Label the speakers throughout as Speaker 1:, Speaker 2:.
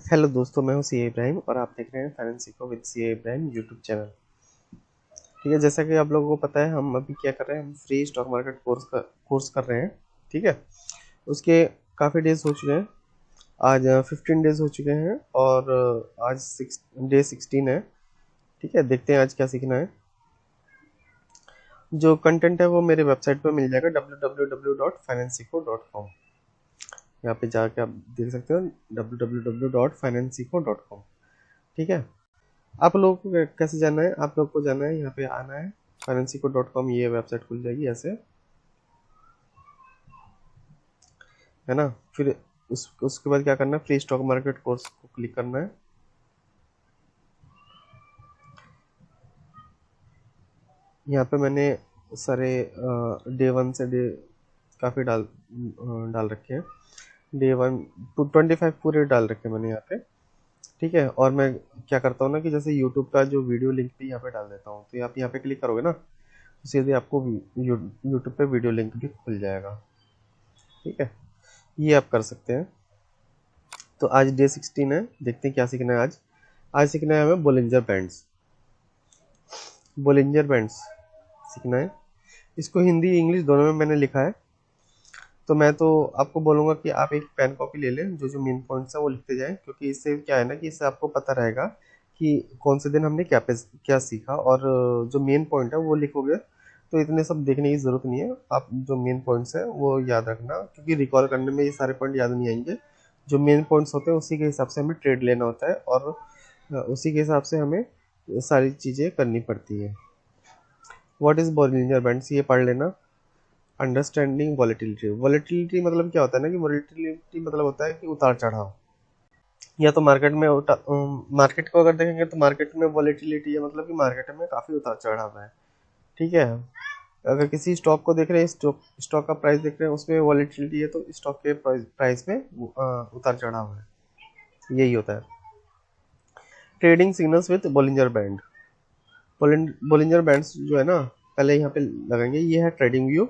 Speaker 1: Hello दोस्तों, मैं हूं सीए इब्राहिम और आप देख रहे हैं फाइनेंस सीखो with CA Ibrahim YouTube channel. ठीक है, जैसा कि आप लोगों को पता है हम अभी क्या कर रहे हैं, हम फ्री स्टॉक मार्केट कोर्स कर रहे हैं। ठीक है, उसके काफ़ी डेज हो चुके हैं। आज 15 डेज हो चुके हैं और आज 16 है। ठीक है, देखते हैं आज क्या सीखना है। जो कंटेंट है वो मेरे वेबसाइट पर मिल जाएगा www.financeseco.com। यहाँ पे जाके आप देख सकते हो www.financeseco.com। ठीक है, आप लोगों को कैसे जाना है, आप लोग को जाना है, यहाँ पे आना है financeco.com। ये वेबसाइट खुल जाएगी ऐसे, है ना। फिर उसके बाद क्या करना है, फ्री स्टॉक मार्केट कोर्स को क्लिक करना है। यहाँ पे मैंने सारे डे 1 से डे काफ़ी डाल रखे हैं। डे 1 टू 25 पूरे डाल रखे हैं मैंने यहाँ पे। ठीक है, और मैं क्या करता हूँ ना कि जैसे यूट्यूब का जो वीडियो लिंक भी यहाँ पे डाल देता हूँ, तो आप यहाँ पे क्लिक करोगे ना तो सीधे आपको यूट्यूब पे वीडियो लिंक भी खुल जाएगा। ठीक है, ये आप कर सकते हैं। तो आज डे 16 है, देखते हैं क्या सीखना है आज। आज सीखना है हमें बोलिंजर बैंड्स सीखना है। इसको हिंदी इंग्लिश दोनों में मैंने लिखा है। तो मैं तो आपको बोलूँगा कि आप एक पेन कॉपी ले लें, जो जो मेन पॉइंट्स है वो लिखते जाएं, क्योंकि इससे क्या है ना कि इससे आपको पता रहेगा कि कौन से दिन हमने क्या सीखा। और जो मेन पॉइंट है वो लिखोगे तो इतने सब देखने की ज़रूरत नहीं है। आप जो मेन पॉइंट्स है वो याद रखना, क्योंकि रिकॉल करने में ये सारे पॉइंट याद नहीं आएंगे। जो मेन पॉइंट्स होते हैं उसी के हिसाब से हमें ट्रेड लेना होता है, और उसी के हिसाब से हमें सारी चीज़ें करनी पड़ती है। व्हाट इज़ बॉलिंजर बैंड्स, ये पढ़ लेना। अंडरस्टैंडिंग वॉलेटिलिटी, वॉलेटिलिटी मतलब क्या होता है ना कि वॉलेटिलिटी मतलब होता है कि उतार चढ़ाव। या तो मार्केट को अगर देखेंगे तो मार्केट में वॉलेटिलिटी है, मतलब कि मार्केट में काफ़ी उतार चढ़ाव है। ठीक है, अगर किसी स्टॉक को देख रहे हैं, स्टॉक का प्राइस देख रहे हैं, उसमें वॉलेटिलिटी है तो स्टॉक के प्राइस में उतार चढ़ाव है। यही होता है। Trading signals with Bollinger band. Bollinger bands जो है ना, पहले यहाँ पे लगाएंगे। ये है ट्रेडिंग व्यू।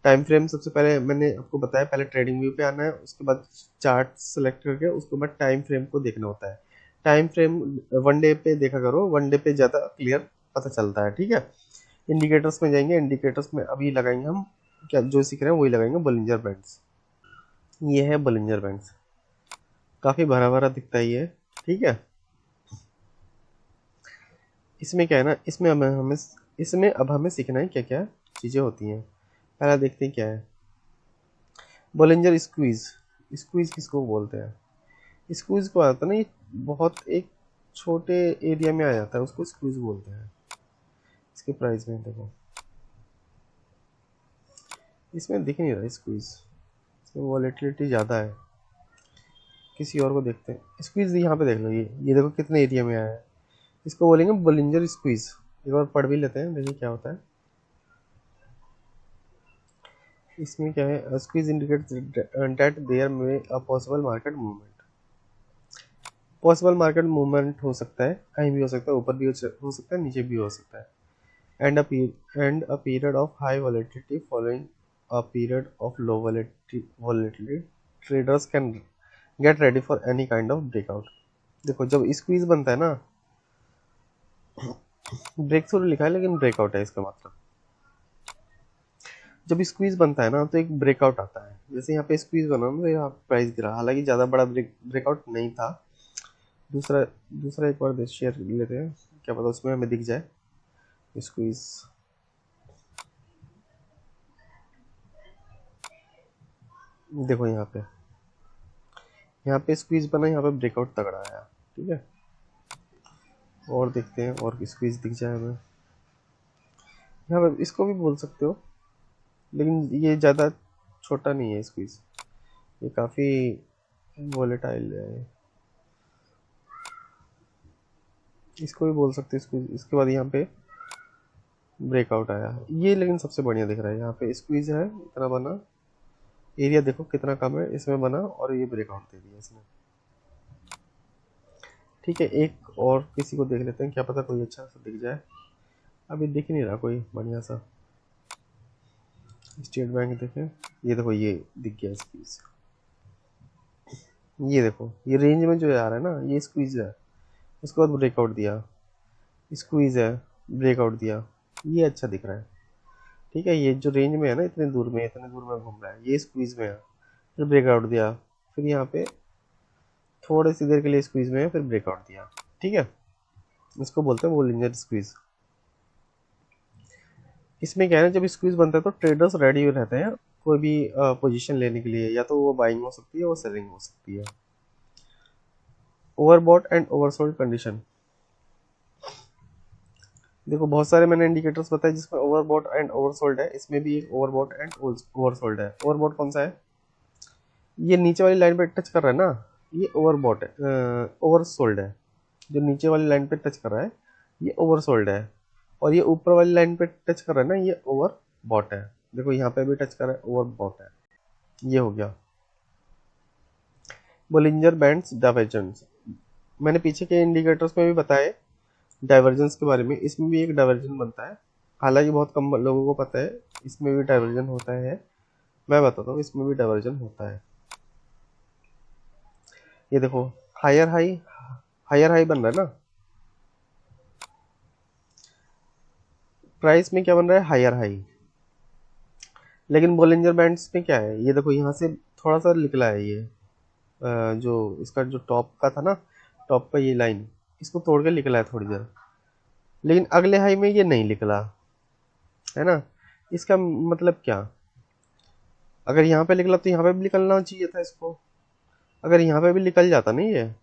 Speaker 1: टाइम फ्रेम सबसे पहले मैंने आपको बताया, पहले ट्रेडिंग व्यू पे आना है, उसके बाद चार्ट सेलेक्ट करके उसके बाद टाइम फ्रेम को देखना होता है। टाइम फ्रेम 1 डे पे देखा करो, 1 डे पे ज़्यादा क्लियर पता चलता है। ठीक है, इंडिकेटर्स में जाएंगे, इंडिकेटर्स में अभी लगाएंगे हम क्या जो सीख रहे हैं वही लगाएंगे, बॉलिंजर बैंड्स। ये है बॉलिंजर बैंड्स, काफ़ी भरा भरा दिखता है ये। ठीक है, इसमें क्या है ना, इसमें अब हमें सीखना है क्या क्या चीज़ें होती हैं। पहला देखते हैं क्या है, बॉलिंजर स्क्वीज। स्क्वीज किसको बोलते हैं? स्क्वीज को आता है ना, ये बहुत एक छोटे एरिया में आ जाता है, उसको स्क्वीज बोलते हैं। इसके प्राइस में देखो, इसमें दिख नहीं रहा स्क्वीज, इसमें वॉलेटिलिटी ज़्यादा है। किसी और को देखते हैं। स्क्वीज यहाँ पे देख लो, ये देखो कितने एरिया में आया है। इसको बोलेंगे बॉलिंजर स्क्वीज। एक बार पढ़ भी लेते हैं, देखिए क्या होता है। इसमें क्या है, स्क्वीज इंडिकेट्स दैट देयर में a possible market movement. Possible market movement हो सकता है, कहीं भी हो सकता है, ऊपर भी हो सकता है, नीचे भी हो सकता है। And a period of high volatility following a period of low volatility, traders can get ready for any kind of breakout। देखो जब स्क्वीज बनता है ना, ब्रेक थ्रू लिखा है लेकिन ब्रेकआउट है इसका मतलब। जब स्क्वीज बनता है ना तो एक ब्रेकआउट आता है, जैसे यहाँ पे स्क्वीज बना ना तो यहाँ प्राइस गिरा, हालांकि ज़्यादा बड़ा ब्रेकआउट नहीं था। दूसरा दूसरा एक बार शेयर लेते हैं, क्या पता उसमें हमें दिख जाए स्क्वीज। देखो यहाँ पे स्क्वीज बना, यहाँ पे ब्रेकआउट तगड़ा आया। ठीक है, और देखते हैं और स्क्वीज दिख जाए हमें। यहाँ पे इसको भी बोल सकते हो, लेकिन ये ज़्यादा छोटा नहीं है स्क्वीज, ये काफ़ी वोलेटाइल है। इसको भी बोल सकते हो स्क्वीज। इसके बाद यहाँ पे ब्रेकआउट आया ये, लेकिन सबसे बढ़िया दिख रहा है। यहाँ पे स्क्वीज है, इतना बना, एरिया देखो कितना कम है इसमें बना, और ये ब्रेकआउट दे दिया इसने। ठीक है, एक और किसी को देख लेते हैं, क्या पता कोई अच्छा सा दिख जाए। अभी दिख नहीं रहा कोई बढ़िया सा। स्टेट बैंक देखें, ये देखो ये दिख गया स्क्वीज। ये देखो, ये रेंज में जो आ रहा है ना, ये स्क्वीज है, उसके बाद ब्रेकआउट दिया, स्क्वीज है, ब्रेकआउट दिया, ये अच्छा दिख रहा है। ठीक है, ये जो रेंज में है ना, इतने दूर में, इतने दूर में घूम रहा है, ये स्क्वीज में है, फिर ब्रेकआउट दिया, फिर यहाँ पे थोड़ी सी देर के लिए स्क्वीज में है, फिर ब्रेकआउट दिया। ठीक है, इसको बोलते हैं बोलिंजर स्क्वीज। इसमें क्या है ना, जब स्क्वीज बनता है तो ट्रेडर्स रेडी रहते हैं कोई भी पोजीशन लेने के लिए, या तो वो बाइंग हो सकती है, वो सेलिंग हो सकती है। ओवरबॉट एंड ओवरसोल्ड कंडीशन, देखो बहुत सारे मैंने इंडिकेटर्स बताए जिसमें ओवरबॉट एंड ओवरसोल्ड है, इसमें भी एक ओवरबॉट एंड ओवरसोल्ड है। ओवरबॉट कौन सा है, ये नीचे वाली लाइन पे टच कर रहा है ना, ये ओवरबॉट है, ओवरसोल्ड है। जो नीचे वाली लाइन पे टच कर रहा है ये ओवरसोल्ड है, और ये ऊपर वाली लाइन पे टच कर रहा है ना, ये ओवरबॉट है। देखो यहाँ पे भी टच कर रहा है, ओवरबॉट है। ये हो गया बोलिंजर बैंड्स डाइवर्जेंस। मैंने पीछे के इंडिकेटर्स में भी बताए डाइवर्जेंस के बारे में, इसमें भी एक डाइवर्जन बनता है, हालांकि बहुत कम लोगों को पता है इसमें भी डाइवर्जन होता है। मैं बताता हूँ, इसमें भी डाइवर्जन होता है। ये देखो, हायर हाई, हायर हाई बन रहा है ना, प्राइस में क्या बन रहा है, हायर हाई। लेकिन बोलिंजर बैंड्स में क्या है, ये देखो यहाँ से थोड़ा सा निकला है ये, जो इसका जो टॉप का था ना, टॉप का ये लाइन, इसको तोड़ के निकला है थोड़ी देर, लेकिन अगले हाई में ये नहीं निकला है ना। इसका मतलब क्या, अगर यहाँ पे निकला तो यहाँ पे भी निकलना चाहिए था इसको, अगर यहाँ पे भी निकल जाता नहीं है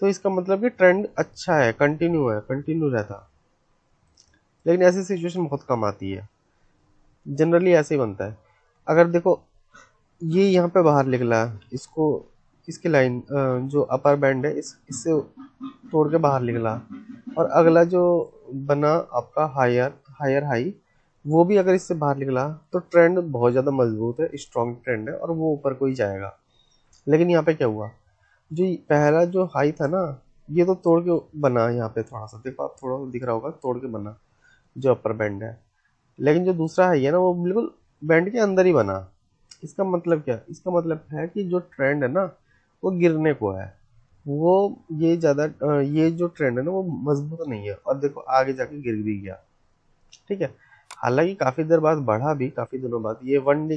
Speaker 1: तो इसका मतलब कि ट्रेंड अच्छा है, कंटिन्यू है, कंटिन्यू रहता। लेकिन ऐसी सिचुएशन बहुत कम आती है, जनरली ऐसे ही बनता है। अगर देखो ये यहाँ पे बाहर निकला, इसको, इसकी लाइन जो अपर बैंड है इससे तोड़ के बाहर निकला, और अगला जो बना आपका हायर हायर हाई, वो भी अगर इससे बाहर निकला, तो ट्रेंड बहुत ज़्यादा मजबूत है, स्ट्रॉन्ग ट्रेंड है, और वो ऊपर को ही जाएगा। लेकिन यहाँ पे क्या हुआ, जो पहला जो हाई था ना, ये तो तोड़ के बना, यहाँ पे थोड़ा सा देखो, आप थोड़ा सा दिख रहा होगा, तोड़ के बना जो अपर बैंड है। लेकिन जो दूसरा हाई है ना, वो बिल्कुल बैंड के अंदर ही बना। इसका मतलब क्या, इसका मतलब है कि जो ट्रेंड है ना, वो गिरने को है, वो ये ज़्यादा ये जो ट्रेंड है ना, वो मजबूत नहीं है, और देखो आगे जाके गिर भी गया। ठीक है, हालांकि काफ़ी देर बाद बढ़ा भी, काफ़ी दिनों बाद, ये वन डे,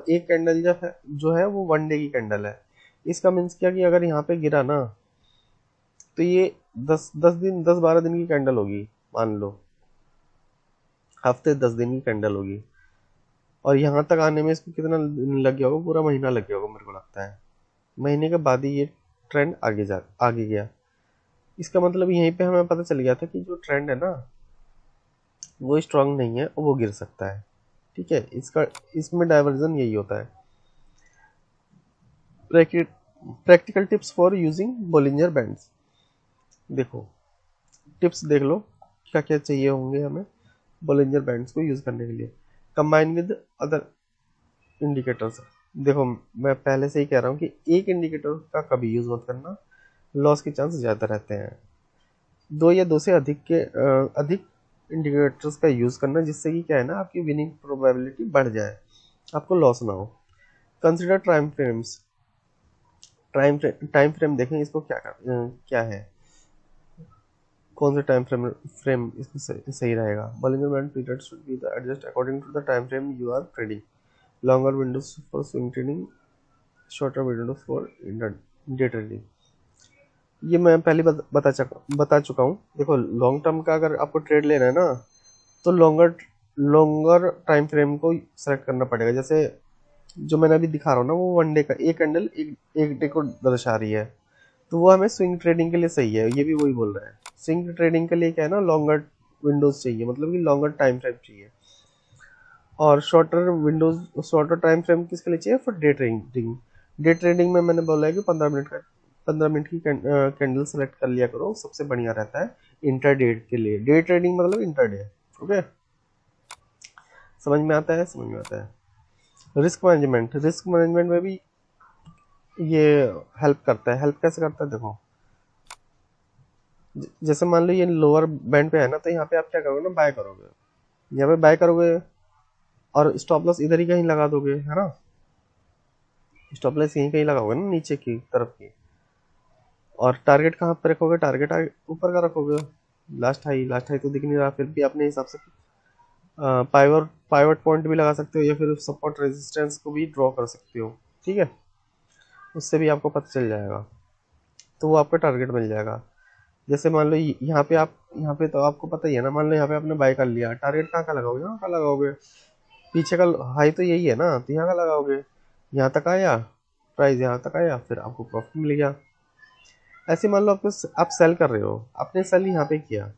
Speaker 1: एक कैंडल जो है वो वन डे की कैंडल है। इसका मीन्स क्या कि अगर यहाँ पे गिरा ना, तो ये 10 दिन 10-12 दिन की कैंडल होगी, मान लो हफ्ते 10 दिन की कैंडल होगी, और यहाँ तक आने में इसको कितना दिन लग गया होगा, पूरा महीना लग गया होगा मेरे को लगता है। महीने के बाद ही ये ट्रेंड आगे गया। इसका मतलब यहीं पे हमें पता चल गया था कि जो ट्रेंड है ना, वो स्ट्रांग नहीं है और वो गिर सकता है। ठीक है, इसका इसमें डाइवर्जन यही होता है। Practical tips for using Bollinger bands, देखो टिप्स देख लो क्या क्या चाहिए होंगे हमें बोलिंजर बैंड्स को यूज करने के लिए। कंबाइन विद अदर इंडिकेटर्स, देखो मैं पहले से ही कह रहा हूँ कि एक इंडिकेटर का कभी यूज मत करना, लॉस के चांस ज़्यादा रहते हैं। दो या दो से अधिक इंडिकेटर्स का यूज करना, जिससे कि क्या है ना, आपकी विनिंग प्रोबेबिलिटी बढ़ जाए, आपको लॉस ना हो। Consider time frames, time frame देखें इसको क्या है, कौन सा टाइम फ्रेम इसमें सही रहेगा। Bollinger band period should be adjust according to the time frame you are trading, longer windows for swing trading, shorter windows for day trading. ये मैं पहले बता चुका हूँ। देखो लॉन्ग टर्म का अगर आपको ट्रेड लेना है ना, तो लॉन्गर टाइम फ्रेम को सेलेक्ट करना पड़ेगा। जैसे जो मैंने अभी दिखा रहा हूँ ना, वो वन डे का एक कैंडल एक डे को दर्शा रही है, तो वो हमें स्विंग ट्रेडिंग के लिए सही है। ये भी वही बोल रहा है, स्विंग ट्रेडिंग के लिए क्या है ना, लॉन्गर विंडोज चाहिए, मतलब कि लॉन्गर टाइम फ्रेम चाहिए। और शॉर्टर टाइम फ्रेम किसके लिए चाहिए, for day trading. Day trading में मैंने बोला है कि 15 मिनट की कैंडल सेलेक्ट कर लिया करो, सबसे बढ़िया रहता है इंटर डे के लिए। डे ट्रेडिंग मतलब इंटर डे। ओके, समझ में आता है, समझ में आता है। रिस्क मैनेजमेंट में भी ये हेल्प करता है। हेल्प कैसे करता है, देखो जैसे मान लो ये लोअर बैंड पे है ना, तो यहाँ पे आप क्या करोगे ना, बाय करोगे, यहाँ पे बाय करोगे, और स्टॉप लॉस इधर ही कहीं लगा दोगे, है ना। स्टॉप लाइट यहीं कहीं लगाओगे ना, नीचे की तरफ की। और टारगेट कहाँ पर रखोगे, टारगेट ऊपर का रखोगे, लास्ट हाई तो दिख नहीं रहा, फिर भी अपने हिसाब से पाइवट पॉइंट भी लगा सकते हो, या फिर सपोर्ट रेजिस्टेंस को भी ड्रॉ कर सकते हो। ठीक है, उससे भी आपको पता चल जाएगा, तो वो आपका टारगेट मिल जाएगा। जैसे मान लो यहाँ पे आप, यहाँ पे तो आपको पता ही है ना, मान लो यहाँ पे आपने बाय कर लिया, टारगेट कहाँ का लगाओगे, यहाँ का लगाओगे, पीछे का हाई तो यही है ना, तो यहाँ का लगाओगे। यहाँ तक आया प्राइस, यहाँ तक आया, फिर आपको प्रॉफिट मिल गया। ऐसे मान लो आपको, आप सेल कर रहे हो, आपने सेल यहाँ पे किया,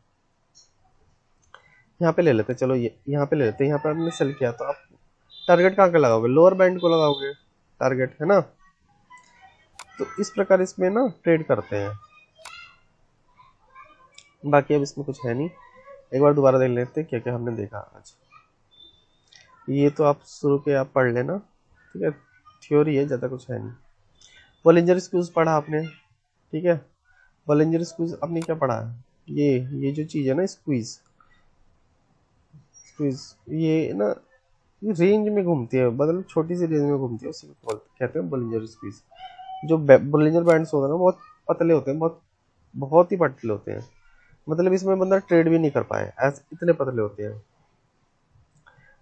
Speaker 1: यहाँ पे ले लेते हैं, चलो ये यहाँ पे ले लेते हैं, यहाँ पे आपने सेल किया, तो आप टारगेट कहाँ का लगाओगे, लोअर बैंड को लगाओगे टारगेट, है ना। तो इस प्रकार इसमें ना ट्रेड करते हैं। बाकी अब इसमें कुछ है नहीं, एक बार दोबारा देख लेते हैं क्या क्या हमने देखा आज। ये तो आप शुरू के आप पढ़ लेना, ठीक है, थ्योरी है, ज़्यादा कुछ है नहीं। बॉलिंजर स्क्यूज पढ़ा आपने, ठीक है, बॉलिंजर स्क्यूज आपने क्या पढ़ा है, ये जो चीज़ है ना, स्क्वीज स्क्वीज, ये ना ये रेंज में घूमती है, मतलब छोटी सी रेंज में घूमती है, उसी को कहते हैं बॉलिंजर स्क्वीज। जो बॉलिंजर बैंड्स होते हैं ना, बहुत पतले होते हैं, बहुत बहुत ही पतले होते हैं, मतलब इसमें बंदा ट्रेड भी नहीं कर पाए, ऐसे इतने पतले होते हैं।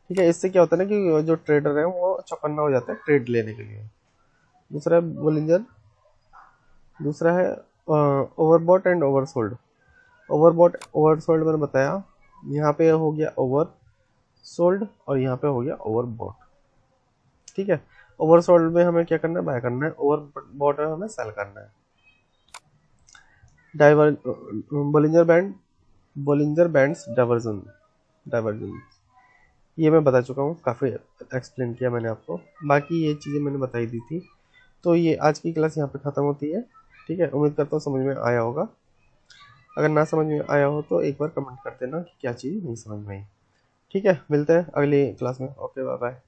Speaker 1: ठीक है, इससे क्या होता है ना कि जो ट्रेडर है वो चौकन्ना हो जाता है ट्रेड लेने के लिए। दूसरा है बोलिंजर, दूसरा है overbought and oversold. Overbought oversold मैंने बताया, यहाँ पे हो गया ओवर सोल्ड और यहाँ पे हो गया ओवरबॉट। ठीक है, ओवरसोल्ड में हमें क्या करना है, बाय करना है, ओवरबॉट में हमें सेल करना है। Diver Bollinger band, Bollinger bands divergence, divergence ये मैं बता चुका हूँ, काफ़ी एक्सप्लेन किया मैंने आपको, बाकी ये चीज़ें मैंने बताई दी थी। तो ये आज की क्लास यहाँ पे ख़त्म होती है। ठीक है, उम्मीद करता हूँ समझ में आया होगा। अगर ना समझ में आया हो तो एक बार कमेंट कर देना कि क्या चीज़ नहीं समझ में आई। ठीक है, मिलते हैं अगली क्लास में। Okay, bye bye.